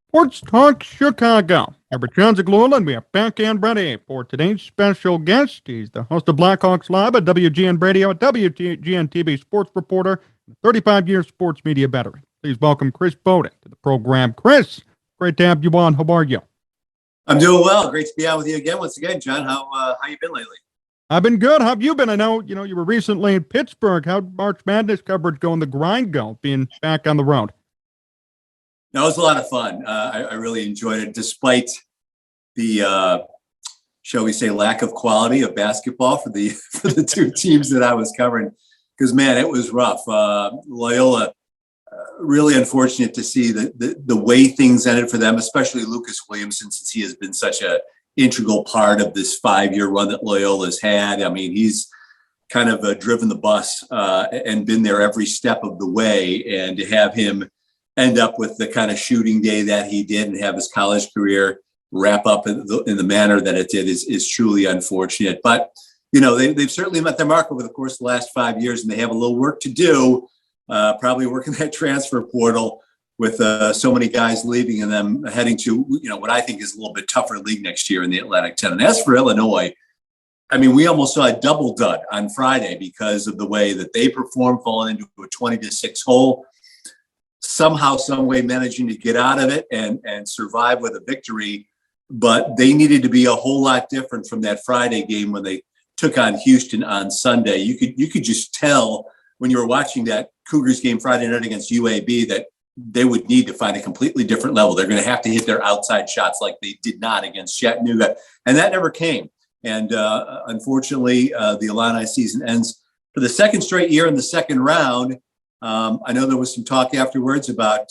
Sports Talk Chicago. I'm Jon Zaghloul, and we are back and ready for today's special guest. He's the host of Blackhawks Live at WGN Radio, a WGN-TV sports reporter, and a 35-year sports media veteran. Please welcome Chris Boden to the program. Chris, great to have you on. How are you? I'm doing well. Great to be on with you again. Once again, John, how you been lately? I've been good. How have you been? I know you were recently in Pittsburgh. How'd March Madness coverage go in the grind go, being back on the road? No, it was a lot of fun. I really enjoyed it, despite the, shall we say, lack of quality of basketball for the two teams that I was covering. Because, man, it was rough. Loyola, really unfortunate to see the way things ended for them, especially Lucas Williamson, since he has been such an integral part of this 5-year run that Loyola's had. I mean, he's kind of driven the bus and been there every step of the way. And to have him end up with the kind of shooting day that he did and have his college career wrap up in the manner that it did is truly unfortunate. But, they've certainly met their mark over the course of the last 5 years, and they have a little work to do, probably working that transfer portal with so many guys leaving and them heading to, what I think is a little bit tougher league next year in the Atlantic 10. And as for Illinois, I mean, we almost saw a double dud on Friday because of the way that they performed, falling into a 20-6 hole. Somehow, some way managing to get out of it and survive with a victory. But they needed to be a whole lot different from that Friday game when they took on Houston on Sunday. You could just tell when you were watching that Cougars game Friday night against UAB that they would need to find a completely different level. They're going to have to hit their outside shots like they did not against Chattanooga. And that never came. And unfortunately, the Illini season ends for the second straight year in the second round. I know there was some talk afterwards about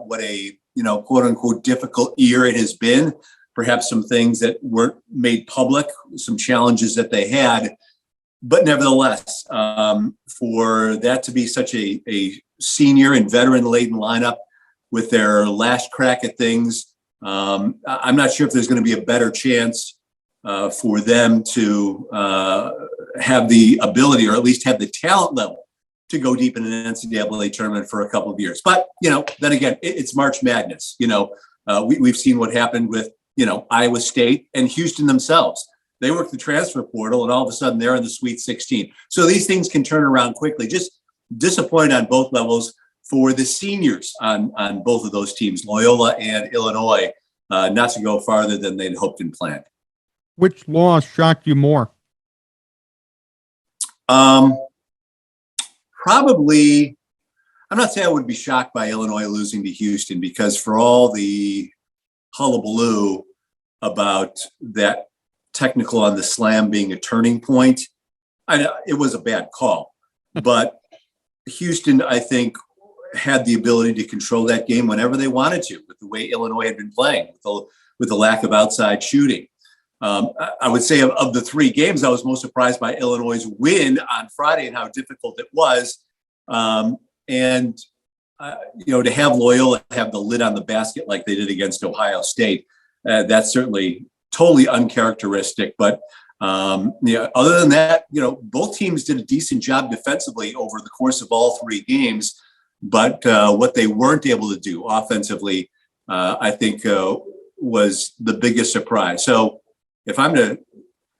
what a, quote unquote, difficult year it has been. Perhaps some things that weren't made public, some challenges that they had. But nevertheless, for that to be such a senior and veteran-laden lineup with their last crack at things, I'm not sure if there's going to be a better chance for them to have the ability, or at least have the talent level, to go deep in an NCAA tournament for a couple of years. But, then again, it's March Madness. We've seen what happened with, Iowa State and Houston themselves. They work the transfer portal and all of a sudden they're in the Sweet 16. So these things can turn around quickly. Just disappointed on both levels for the seniors on both of those teams, Loyola and Illinois, not to go farther than they'd hoped and planned. Which loss shocked you more? Probably, I'm not saying I would be shocked by Illinois losing to Houston, because for all the hullabaloo about that technical on the slam being a turning point, it was a bad call. But Houston, I think, had the ability to control that game whenever they wanted to, with the way Illinois had been playing, with the lack of outside shooting. I would say of the three games, I was most surprised by Illinois' win on Friday and how difficult it was. To have Loyola have the lid on the basket like they did against Ohio State, that's certainly totally uncharacteristic. But other than that, both teams did a decent job defensively over the course of all three games. But what they weren't able to do offensively, I think, was the biggest surprise. So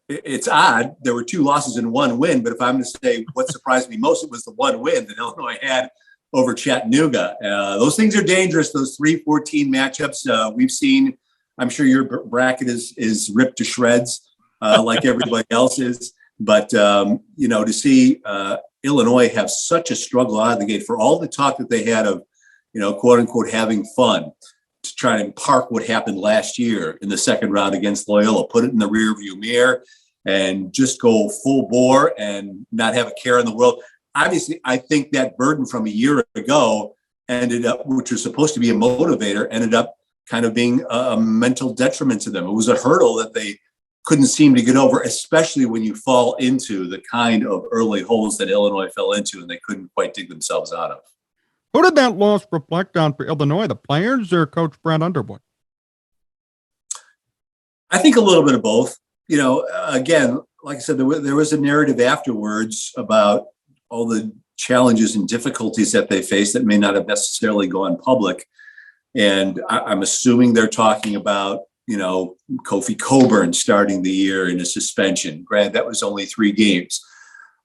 it's odd, there were two losses and one win, but if I'm to say what surprised me most, it was the one win that Illinois had over Chattanooga. Those things are dangerous, those 3-14 matchups we've seen. I'm sure your bracket is ripped to shreds like everybody else is. But, to see Illinois have such a struggle out of the gate, for all the talk that they had of, quote unquote, having fun, to try and park what happened last year in the second round against Loyola, put it in the rearview mirror and just go full bore and not have a care in the world. Obviously, I think that burden from a year ago ended up, which was supposed to be a motivator, ended up kind of being a mental detriment to them. It was a hurdle that they couldn't seem to get over, especially when you fall into the kind of early holes that Illinois fell into and they couldn't quite dig themselves out of. Who did that loss reflect on for Illinois, the players or Coach Brad Underwood? I think a little bit of both. Again, like I said, there was a narrative afterwards about all the challenges and difficulties that they faced that may not have necessarily gone public. And I'm assuming they're talking about, Kofi Coburn starting the year in a suspension. Granted, that was only 3 games.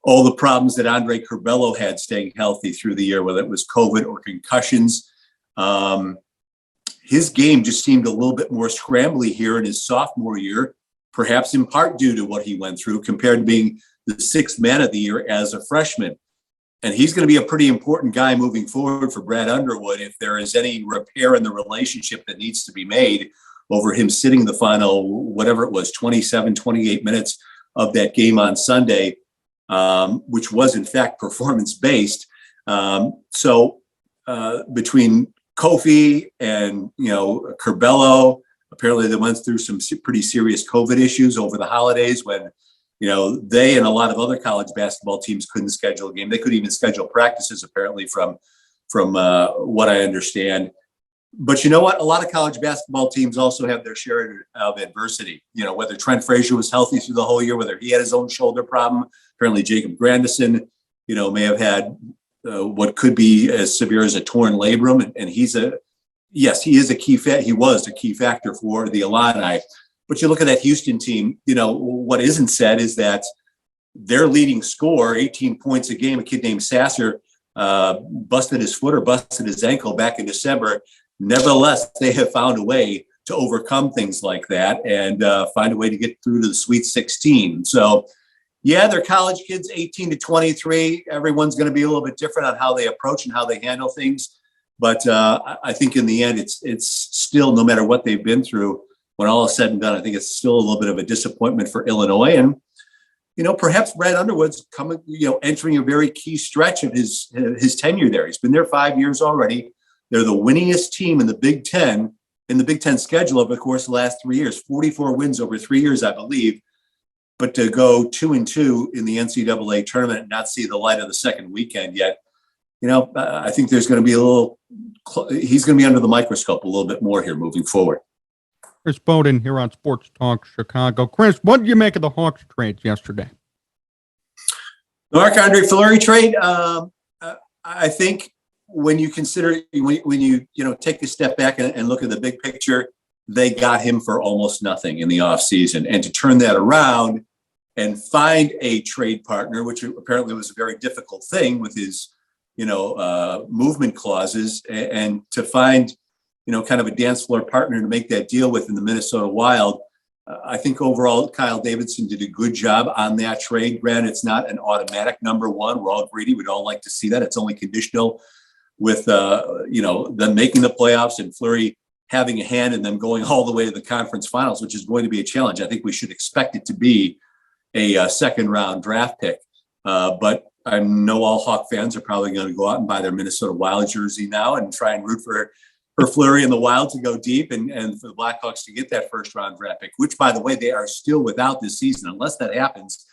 All the problems that Andre Curbelo had staying healthy through the year, whether it was COVID or concussions. His game just seemed a little bit more scrambly here in his sophomore year, perhaps in part due to what he went through compared to being the 6th man of the year as a freshman. And he's going to be a pretty important guy moving forward for Brad Underwood if there is any repair in the relationship that needs to be made over him sitting the final, whatever it was, 27, 28 minutes of that game on Sunday, which was in fact performance-based. So between Kofi and, Curbelo, apparently they went through some pretty serious COVID issues over the holidays when, they and a lot of other college basketball teams couldn't schedule a game. They couldn't even schedule practices, apparently, from what I understand. But you know what? A lot of college basketball teams also have their share of adversity. Whether Trent Frazier was healthy through the whole year, whether he had his own shoulder problem. Apparently, Jacob Grandison, may have had what could be as severe as a torn labrum. And he is a key he was a key factor for the Illini. But you look at that Houston team, what isn't said is that their leading scorer, 18 points a game, a kid named Sasser, busted his foot or busted his ankle back in December. Nevertheless, they have found a way to overcome things like that and find a way to get through to the Sweet 16. So, yeah, they're college kids, 18 to 23. Everyone's going to be a little bit different on how they approach and how they handle things. But I think in the end, it's still, no matter what they've been through, when all is said and done, I think it's still a little bit of a disappointment for Illinois. And, perhaps Brad Underwood's coming, entering a very key stretch of his tenure there. He's been there 5 years already. They're the winningest team in the Big Ten, schedule over the course of the last 3 years, 44 wins over 3 years, I believe. But to go 2-2 in the NCAA tournament and not see the light of the second weekend yet, I think there's going to be he's going to be under the microscope a little bit more here moving forward. Chris Boden here on Sports Talk Chicago. Chris, what did you make of the Hawks trades yesterday? The Marc-Andre Fleury trade, I think when you consider, when you take a step back and look at the big picture, they got him for almost nothing in the offseason. And to turn that around and find a trade partner, which apparently was a very difficult thing with his, movement clauses, and to find, kind of a dance floor partner to make that deal with in the Minnesota Wild. I think overall, Kyle Davidson did a good job on that trade. Granted, it's not an automatic number one. We're all greedy. We'd all like to see that. It's only conditional with, them making the playoffs and Fleury having a hand in them going all the way to the conference finals, which is going to be a challenge. I think we should expect it to be a second round draft pick. But I know all Hawk fans are probably going to go out and buy their Minnesota Wild jersey now and try and root for Fleury and the Wild to go deep and for the Blackhawks to get that first round draft pick, which, by the way, they are still without this season. Unless that happens,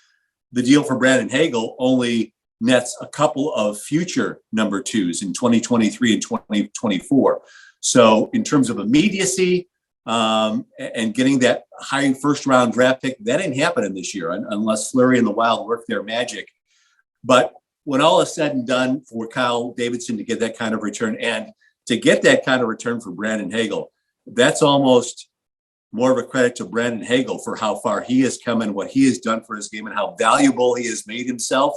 the deal for Brandon Hagel only nets a couple of future number 2s in 2023 and 2024. So in terms of immediacy and getting that high first round draft pick, that ain't happening this year unless Fleury and the Wild work their magic. But when all is said and done for Kyle Davidson to get that kind of return and to get that kind of return for Brandon Hagel, that's almost more of a credit to Brandon Hagel for how far he has come and what he has done for his game and how valuable he has made himself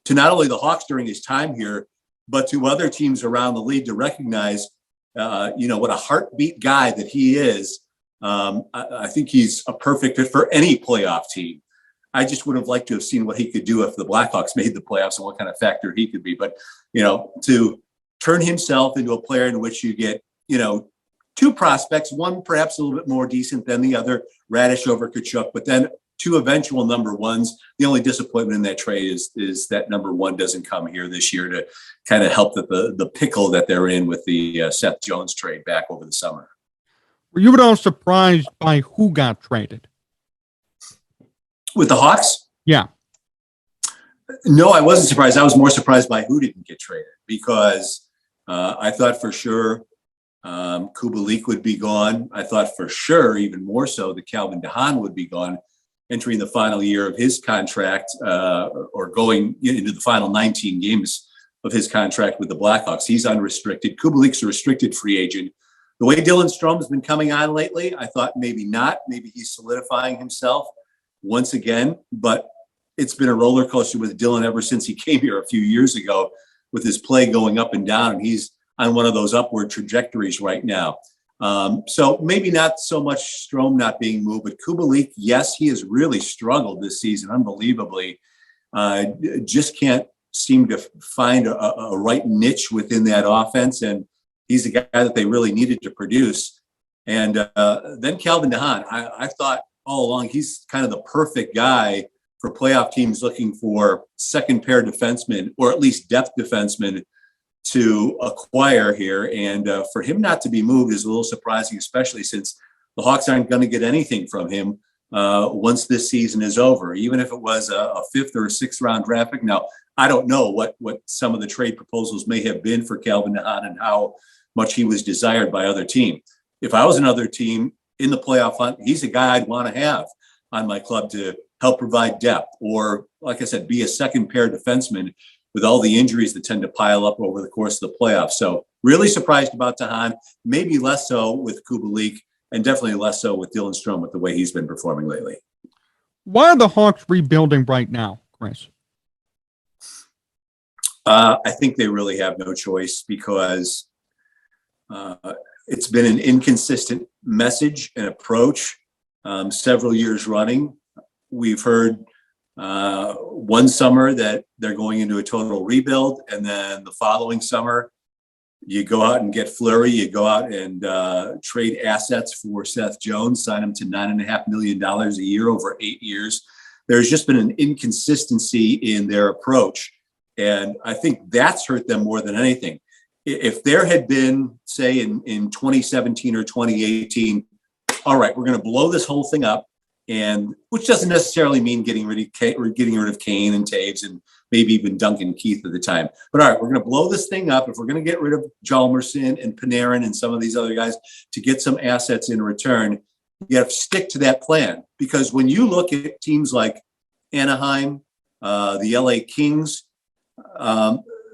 to not only the Hawks during his time here, but to other teams around the league to recognize, what a heartbeat guy that he is. I think he's a perfect fit for any playoff team. I just would have liked to have seen what he could do if the Blackhawks made the playoffs and what kind of factor he could be. But, to turn himself into a player in which you get, 2 prospects, one perhaps a little bit more decent than the other, Radish over Kachuk, but then 2 eventual number 1s. The only disappointment in that trade is that number 1 doesn't come here this year to kind of help the pickle that they're in with the Seth Jones trade back over the summer. Were you at all surprised by who got traded? With the Hawks? Yeah. No, I wasn't surprised. I was more surprised by who didn't get traded because I thought for sure Kubalik would be gone. I thought for sure, even more so, that Calvin DeHaan would be gone, entering the final year of his contract or going into the final 19 games of his contract with the Blackhawks. He's unrestricted. Kubalik's a restricted free agent. The way Dylan Strom's been coming on lately, I thought maybe not. Maybe he's solidifying himself once again. But it's been a roller coaster with Dylan ever since he came here a few years ago, with his play going up and down. He's on one of those upward trajectories right now. So maybe not so much Strome not being moved, but Kubalik, yes, he has really struggled this season, unbelievably. Just can't seem to find a right niche within that offense. And he's the guy that they really needed to produce. And then Calvin DeHaan, I thought all along, he's kind of the perfect guy for playoff teams looking for second pair defensemen, or at least depth defensemen, to acquire here. And for him not to be moved is a little surprising, especially since the Hawks aren't going to get anything from him once this season is over, even if it was a fifth or a sixth round draft pick. Now, I don't know what some of the trade proposals may have been for Calvin DeHaan and how much he was desired by other team. If I was another team in the playoff hunt, he's a guy I'd want to have on my club to help provide depth, or, like I said, be a second pair defenseman with all the injuries that tend to pile up over the course of the playoffs. So really surprised about DeHaan, maybe less so with Kubalik, and definitely less so with Dylan Strome with the way he's been performing lately. Why are the Hawks rebuilding right now, Chris? I think they really have no choice, because it's been an inconsistent message and approach several years running. We've heard one summer that they're going into a total rebuild, and then the following summer you go out and get Fleury, you go out and trade assets for Seth Jones, sign him to $9.5 million a year over 8 years. There's just been an inconsistency in their approach, and I think that's hurt them more than anything. If there had been, say, in 2017 or 2018, all right, we're going to blow this whole thing up, and which doesn't necessarily mean getting rid of Kane and Taves and maybe even Duncan Keith at the time. But all right, we're going to blow this thing up. If we're going to get rid of Hjalmarsson and Panarin and some of these other guys to get some assets in return, you have to stick to that plan. Because when you look at teams like Anaheim, the LA Kings,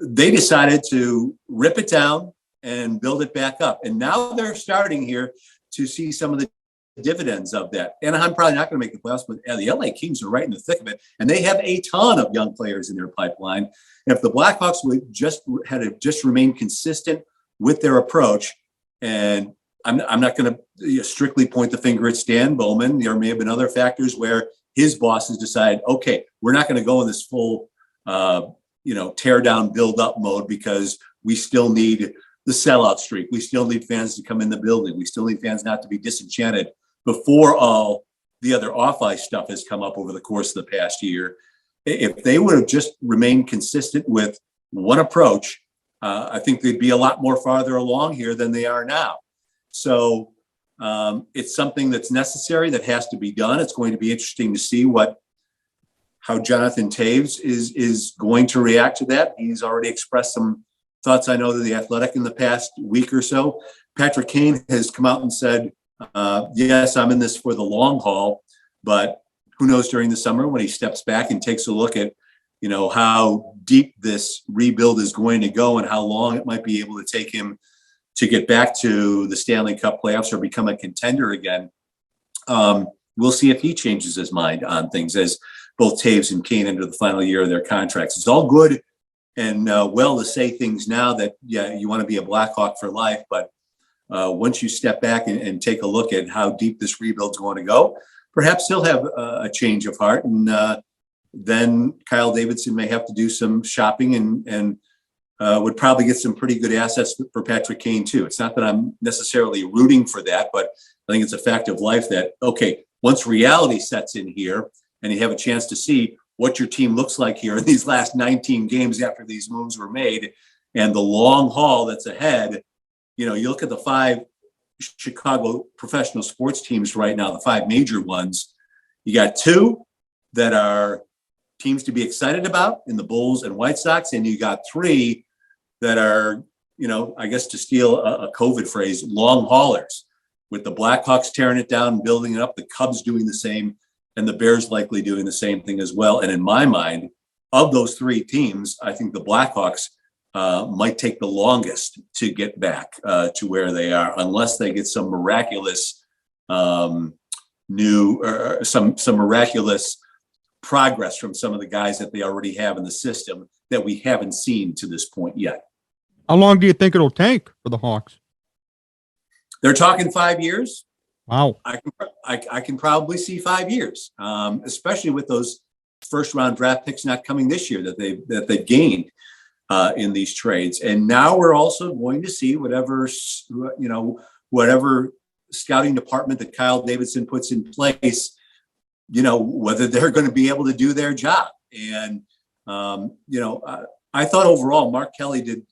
they decided to rip it down and build it back up. And now they're starting here to see some of the dividends of that. Anaheim probably not going to make the playoffs, but the LA Kings are right in the thick of it, and they have a ton of young players in their pipeline. And if the Blackhawks would just remain consistent with their approach, and I'm not going to strictly point the finger at Stan Bowman. There may have been other factors where his bosses decided, okay, we're not going to go in this full tear down, build up mode, because we still need the sellout streak. We still need fans to come in the building. We still need fans not to be disenchanted before all the other off-ice stuff has come up over the course of the past year. If they would have just remained consistent with one approach, I think they'd be a lot more farther along here than they are now. So it's something that's necessary, that has to be done. It's going to be interesting to see how Jonathan Taves is going to react to that. He's already expressed some thoughts, I know, to The Athletic in the past week or so. Patrick Kane has come out and said, yes, I'm in this for the long haul, but who knows during the summer when he steps back and takes a look at, how deep this rebuild is going to go and how long it might be able to take him to get back to the Stanley Cup playoffs or become a contender again. We'll see if he changes his mind on things as both Taves and Kane enter the final year of their contracts. It's all good and well to say things now that, yeah, you want to be a Blackhawk for life, but once you step back and take a look at how deep this rebuild's going to go, perhaps he'll have a change of heart, and then Kyle Davidson may have to do some shopping and would probably get some pretty good assets for Patrick Kane too. It's not that I'm necessarily rooting for that, but I think it's a fact of life that, okay, once reality sets in here and you have a chance to see what your team looks like here in these last 19 games after these moves were made and the long haul that's ahead, you look at the 5 Chicago professional sports teams right now, the 5 major ones. You got 2 that are teams to be excited about in the Bulls and White Sox, and you got 3 that are, I guess to steal a COVID phrase, long haulers, with the Blackhawks tearing it down and building it up, the Cubs doing the same, and the Bears likely doing the same thing as well. And in my mind, of those 3 teams, I think the Blackhawks might take the longest to get back to where they are, unless they get some miraculous some miraculous progress from some of the guys that they already have in the system that we haven't seen to this point yet. How long do you think it'll take for the Hawks? They're talking 5 years. Wow. I can probably see 5 years, especially with those first round draft picks not coming this year that they've gained in these trades. And now we're also going to see whatever scouting department that Kyle Davidson puts in place, whether they're going to be able to do their job. And, I thought overall Mark Kelly did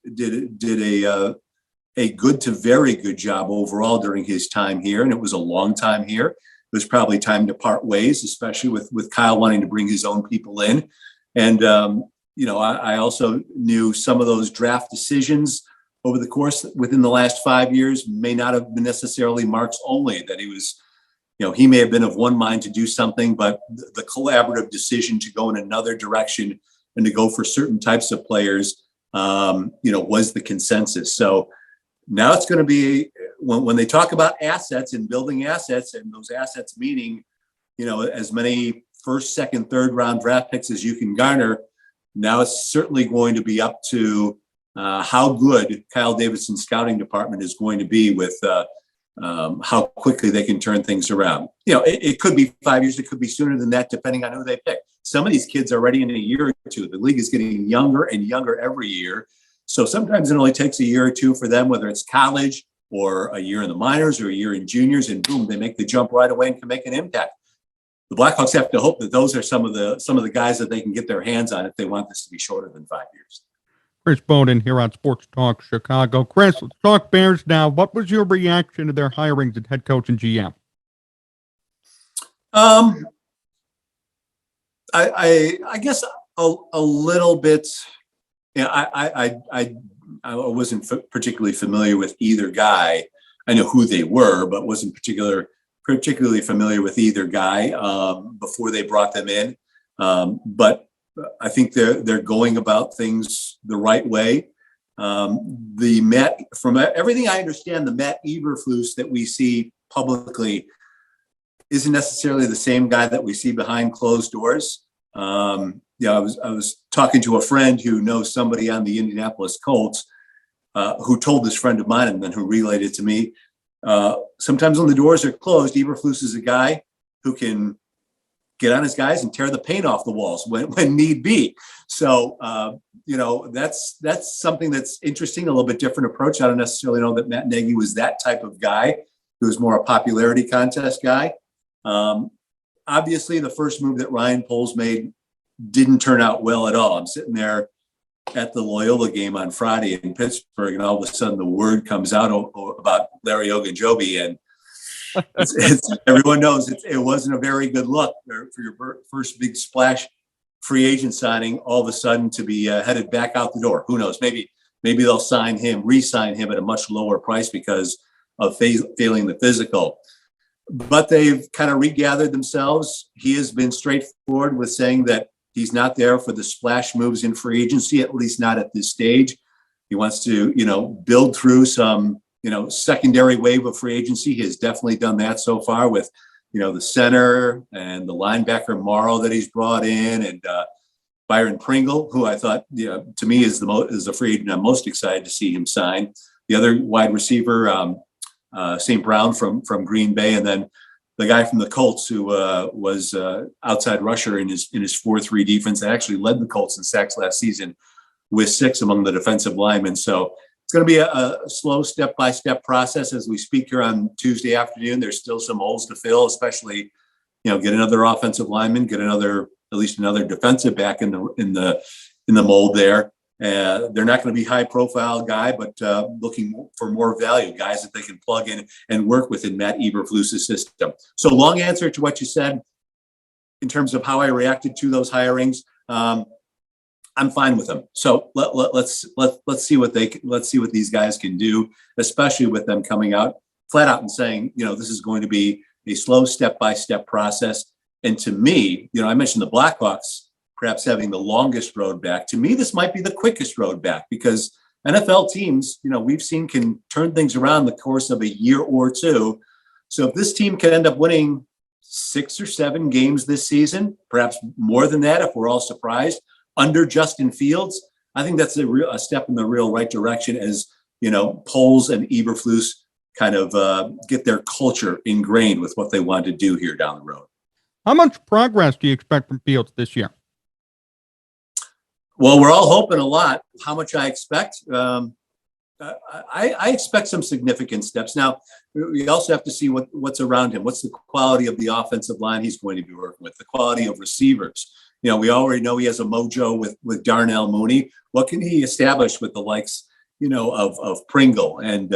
a good to very good job overall during his time here. And it was a long time here. It was probably time to part ways, especially with Kyle wanting to bring his own people in. And, I also knew some of those draft decisions over the course within the last 5 years may not have been necessarily Mark's only, that he was, he may have been of one mind to do something, but the collaborative decision to go in another direction and to go for certain types of players, was the consensus. So now it's going to be when they talk about assets and building assets, and those assets meaning, as many first, second, third round draft picks as you can garner. Now it's certainly going to be up to how good Kyle Davidson's scouting department is going to be with how quickly they can turn things around. It could be 5 years, it could be sooner than that, depending on who they pick. Some of these kids are ready in a year or two. The league is getting younger and younger every year. So sometimes it only takes a year or two for them, whether it's college or a year in the minors or a year in juniors, and boom, they make the jump right away and can make an impact. The Blackhawks have to hope that those are some of the guys that they can get their hands on if they want this to be shorter than 5 years. Chris Boden here on Sports Talk Chicago. Chris, let's talk Bears now. What was your reaction to their hirings at head coach and GM? I guess a little bit. I wasn't particularly familiar with either guy. I know who they were, but wasn't particularly familiar with either guy before they brought them in. But I think they're going about things the right way. From everything I understand, the Matt Eberflus that we see publicly isn't necessarily the same guy that we see behind closed doors. I was talking to a friend who knows somebody on the Indianapolis Colts who told this friend of mine and then who relayed it to me. Sometimes when the doors are closed, Eberflus is a guy who can get on his guys and tear the paint off the walls when need be. So, that's something that's interesting, a little bit different approach. I don't necessarily know that Matt Nagy was that type of guy. He was more a popularity contest guy. Obviously, the first move that Ryan Poles made didn't turn out well at all. I'm sitting there at the Loyola game on Friday in Pittsburgh, and all of a sudden the word comes out about Larry Ogunjobi, and everyone knows it wasn't a very good look for your first big splash free agent signing, all of a sudden to be headed back out the door. Who knows? Maybe they'll re-sign him at a much lower price because of failing the physical. But they've kind of regathered themselves. He has been straightforward with saying that he's not there for the splash moves in free agency, at least not at this stage. He wants to, build through some, secondary wave of free agency. He has definitely done that so far with, the center and the linebacker Morrow that he's brought in, and Byron Pringle, who I thought, to me is the free agent I'm most excited to see him sign. The other wide receiver, St. Brown from Green Bay, and then the guy from the Colts who was outside rusher in his 4-3 defense that actually led the Colts in sacks last season with 6 among the defensive linemen. So it's going to be a slow step-by-step process as we speak here on Tuesday afternoon. There's still some holes to fill, especially, get another offensive lineman, get at least another defensive back in the mold there. They're not going to be high-profile guy, but looking for more value, guys that they can plug in and work with in Matt Eberflus's system. So, long answer to what you said in terms of how I reacted to those hirings. I'm fine with them. So let's see what these guys can do, especially with them coming out flat out and saying, this is going to be a slow step-by-step process. And to me, I mentioned the Blackhawks perhaps having the longest road back. To me, this might be the quickest road back because NFL teams, we've seen can turn things around in the course of a year or two. So if this team can end up winning 6 or 7 games this season, perhaps more than that if we're all surprised, under Justin Fields, I think that's a step in the real right direction as, Poles and Eberflus kind of get their culture ingrained with what they want to do here down the road. How much progress do you expect from Fields this year? Well, we're all hoping a lot. How much I expect? I expect some significant steps. Now, we also have to see what's around him. What's the quality of the offensive line he's going to be working with, the quality of receivers. We already know he has a mojo with Darnell Mooney. What can he establish with the likes, of Pringle and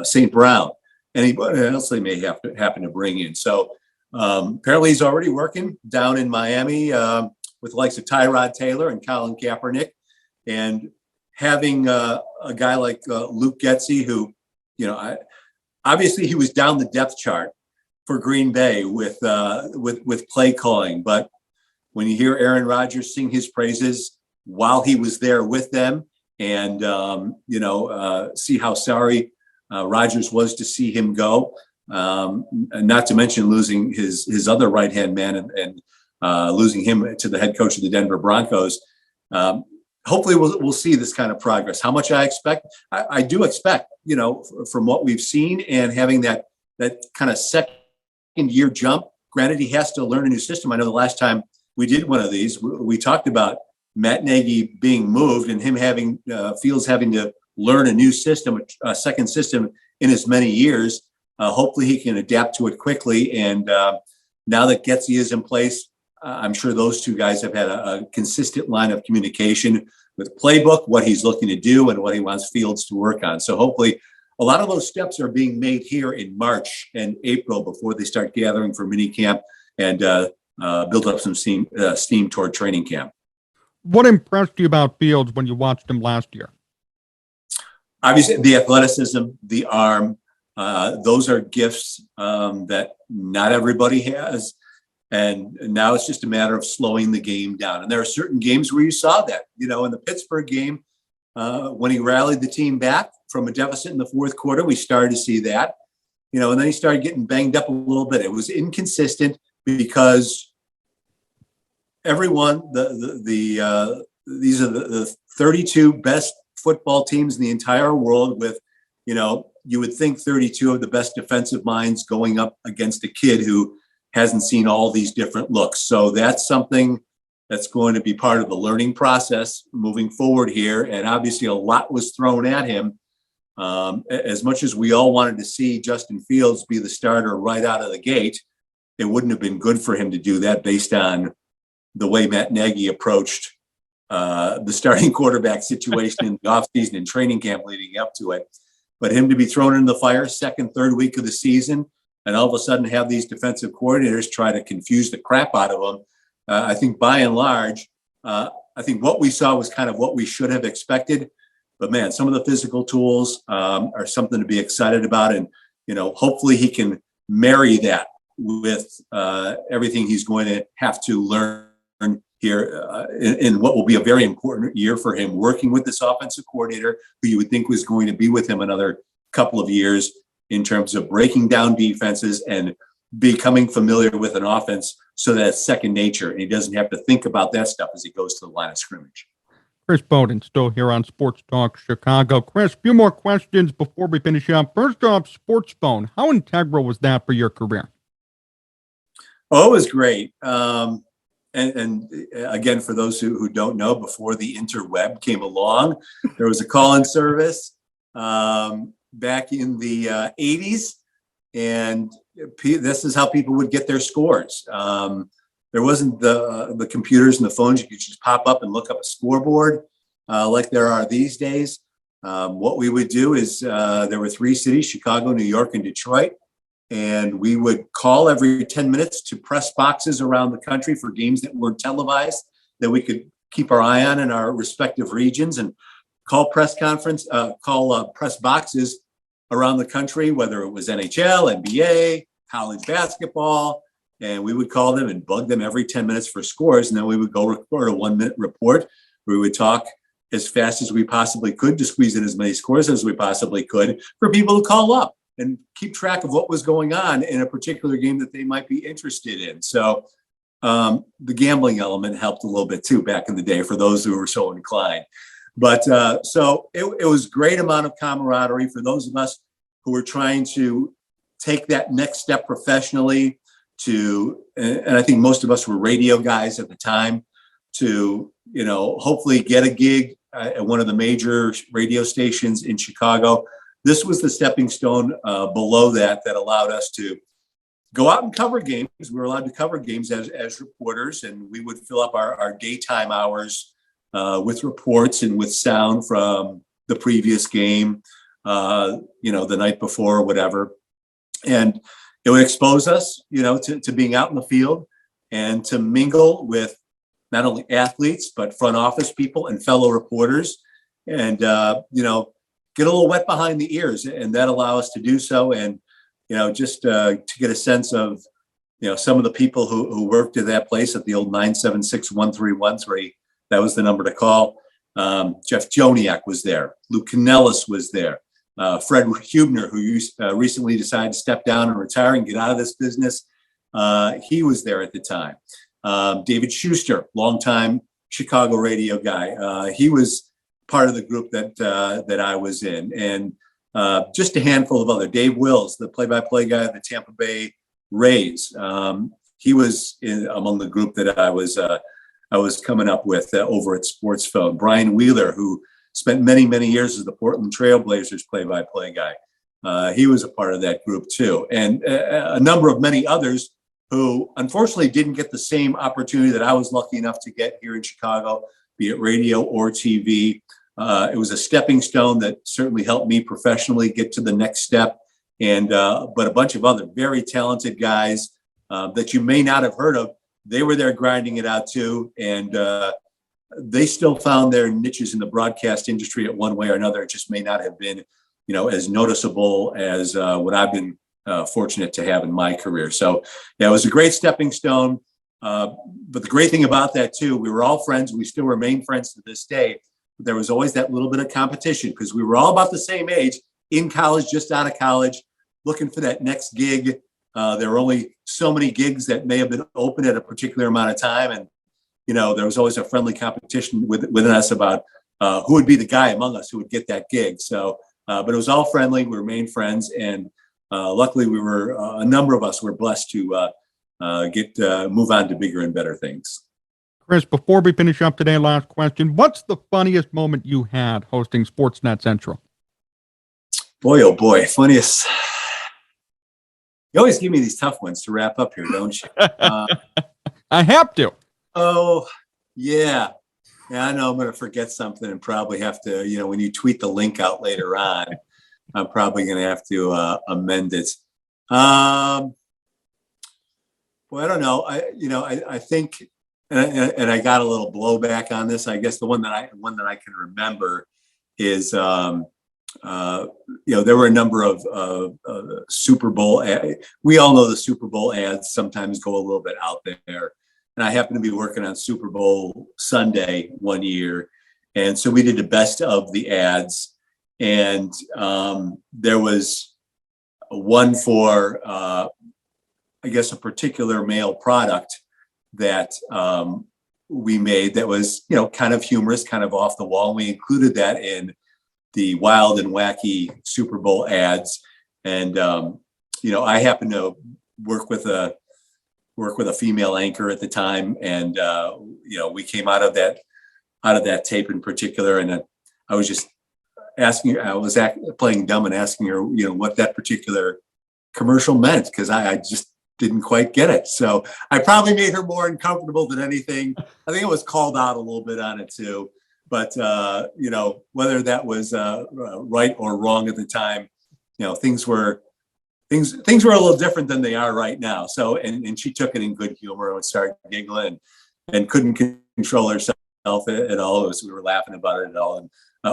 St. Brown? Anybody else they may happen to bring in. So apparently he's already working down in Miami with the likes of Tyrod Taylor and Colin Kaepernick, and having a guy like Luke Getsy, who, obviously he was down the depth chart for Green Bay with play calling. But when you hear Aaron Rodgers sing his praises while he was there with them, and see how sorry Rodgers was to see him go, and not to mention losing his other right-hand man and losing him to the head coach of the Denver Broncos. Hopefully we'll see this kind of progress. How much I expect? I do expect, from what we've seen and having that kind of second year jump. Granted, he has to learn a new system. I know the last time we did one of these, we talked about Matt Nagy being moved and him having Fields having to learn a new system, a second system in as many years. Hopefully he can adapt to it quickly. And now that Getsy is in place, I'm sure those two guys have had a consistent line of communication with playbook, what he's looking to do and what he wants Fields to work on. So hopefully a lot of those steps are being made here in March and April before they start gathering for mini camp and build up some steam toward training camp. What impressed you about Fields when you watched him last year? Obviously, the athleticism, the arm, those are gifts that not everybody has. And now it's just a matter of slowing the game down. And there are certain games where you saw that, in the Pittsburgh game, when he rallied the team back from a deficit in the fourth quarter, we started to see that, and then he started getting banged up a little bit. It was inconsistent because everyone, these are the 32 best football teams in the entire world with, you would think 32 of the best defensive minds going up against a kid who hasn't seen all these different looks. So that's something that's going to be part of the learning process moving forward here. And obviously a lot was thrown at him. As much as we all wanted to see Justin Fields be the starter right out of the gate, it wouldn't have been good for him to do that based on the way Matt Nagy approached the starting quarterback situation in the offseason and training camp leading up to it. But him to be thrown in the fire second, third week of the season, and all of a sudden have these defensive coordinators try to confuse the crap out of them. I think by and large, I think what we saw was kind of what we should have expected. But man, some of the physical tools are something to be excited about. And, hopefully he can marry that with everything he's going to have to learn here in what will be a very important year for him, working with this offensive coordinator who you would think was going to be with him another couple of years, in terms of breaking down defenses and becoming familiar with an offense so that it's second nature and he doesn't have to think about that stuff as he goes to the line of scrimmage. Chris Boden still here on Sports Talk Chicago. Chris, a few more questions before we finish up. First off, Sports Phone. How integral was that for your career? Oh, it was great. And again, for those who don't know, before the interweb came along, there was a call-in service back in the 80s, and this is how people would get their scores. There wasn't the computers and the phones you could just pop up and look up a scoreboard like there are these days. What we would do is there were 3 cities, Chicago, New York, and Detroit, and we would call every 10 minutes to press boxes around the country for games that weren't televised that we could keep our eye on in our respective regions, and call press boxes around the country, whether it was NHL, NBA, college basketball, and we would call them and bug them every 10 minutes for scores. And then we would go record a 1-minute report where we would talk as fast as we possibly could to squeeze in as many scores as we possibly could for people to call up and keep track of what was going on in a particular game that they might be interested in. So the gambling element helped a little bit too back in the day for those who were so inclined. But so it was a great amount of camaraderie for those of us who were trying to take that next step professionally and I think most of us were radio guys at the time, to, hopefully get a gig at one of the major radio stations in Chicago. This was the stepping stone below that allowed us to go out and cover games. We were allowed to cover games as reporters, and we would fill up our daytime hours with reports and with sound from the previous game, the night before or whatever. And it would expose us, to being out in the field and to mingle with not only athletes, but front office people and fellow reporters, and, get a little wet behind the ears, and that allow us to do so. And, just to get a sense of, some of the people who worked at that place at the old 976-1313, that was the number to call. Jeff Joniak was there. Lou Canellis was there. Fred Hubner, who recently decided to step down and retire and get out of this business. He was there at the time. David Schuster, longtime Chicago radio guy. He was part of the group that I was in, and just a handful of other. Dave Wills, the play-by-play guy of the Tampa Bay Rays. He was among the group that I was coming up with over at Sports Phone. Brian Wheeler, who spent many, many years as the Portland Trailblazers play-by-play guy. He was a part of that group too, and a number of many others who unfortunately didn't get the same opportunity that I was lucky enough to get here in Chicago, be it radio or TV. It was a stepping stone that certainly helped me professionally get to the next step. And but a bunch of other very talented guys that you may not have heard of, they were there grinding it out too. And they still found their niches in the broadcast industry at one way or another. It just may not have been, as noticeable as what I've been fortunate to have in my career. So yeah, it was a great stepping stone. But the great thing about that too, we were all friends. We still remain friends to this day. But there was always that little bit of competition because we were all about the same age, in college, just out of college, looking for that next gig. There were only so many gigs that may have been open at a particular amount of time. And, there was always a friendly competition within us about who would be the guy among us who would get that gig. So, but it was all friendly. We remained friends. And luckily, we were a number of us were blessed to move on to bigger and better things. Chris, before we finish up today, last question. What's the funniest moment you had hosting Sportsnet Central? Boy, oh boy, funniest. You always give me these tough ones to wrap up here, don't you? I have to. Oh, yeah. Yeah, I know I'm going to forget something and probably have to, when you tweet the link out later on, I'm probably going to have to amend it. Well, I don't know. I think, and I got a little blowback on this. I guess the one that I can remember is, there were a number of Super Bowl. We all know the Super Bowl ads sometimes go a little bit out there. And I happened to be working on Super Bowl Sunday one year. And so we did the best of the ads. And there was one for, I guess, a particular male product that we made that was, kind of humorous, kind of off the wall. We included that in the wild and wacky Super Bowl ads. And, I happened to work with a female anchor at the time. And, we came out of that tape in particular. And I was just asking her, I was playing dumb and asking her, what that particular commercial meant, because I just didn't quite get it. So I probably made her more uncomfortable than anything. I think I was called out a little bit on it too. But, whether that was right or wrong at the time, things were a little different than they are right now. So, and she took it in good humor and started giggling and couldn't control herself at all. We were laughing about it at all. And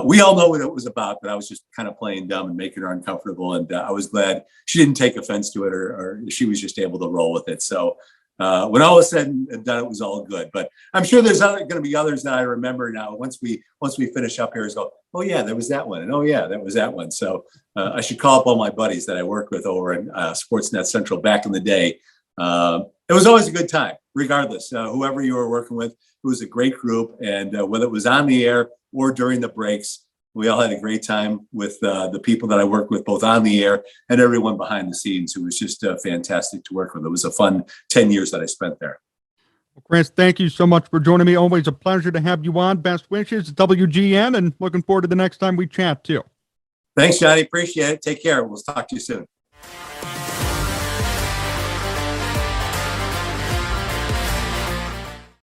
we all know what it was about, but I was just kind of playing dumb and making her uncomfortable. And I was glad she didn't take offense to it or she was just able to roll with it. So when all was said and done, it was all good. But I'm sure there's going to be others that I remember now. Once we finish up here, is go, oh yeah, there was that one, and oh yeah, that was that one. So I should call up all my buddies that I worked with over in Sportsnet Central back in the day. It was always a good time, regardless. Whoever you were working with, it was a great group, and whether it was on the air or during the breaks, we all had a great time with the people that I worked with, both on the air and everyone behind the scenes, who was just fantastic to work with. It was a fun 10 years that I spent there. Well, Chris, thank you so much for joining me. Always a pleasure to have you on. Best wishes, WGN, and looking forward to the next time we chat, too. Thanks, Johnny. Appreciate it. Take care. We'll talk to you soon.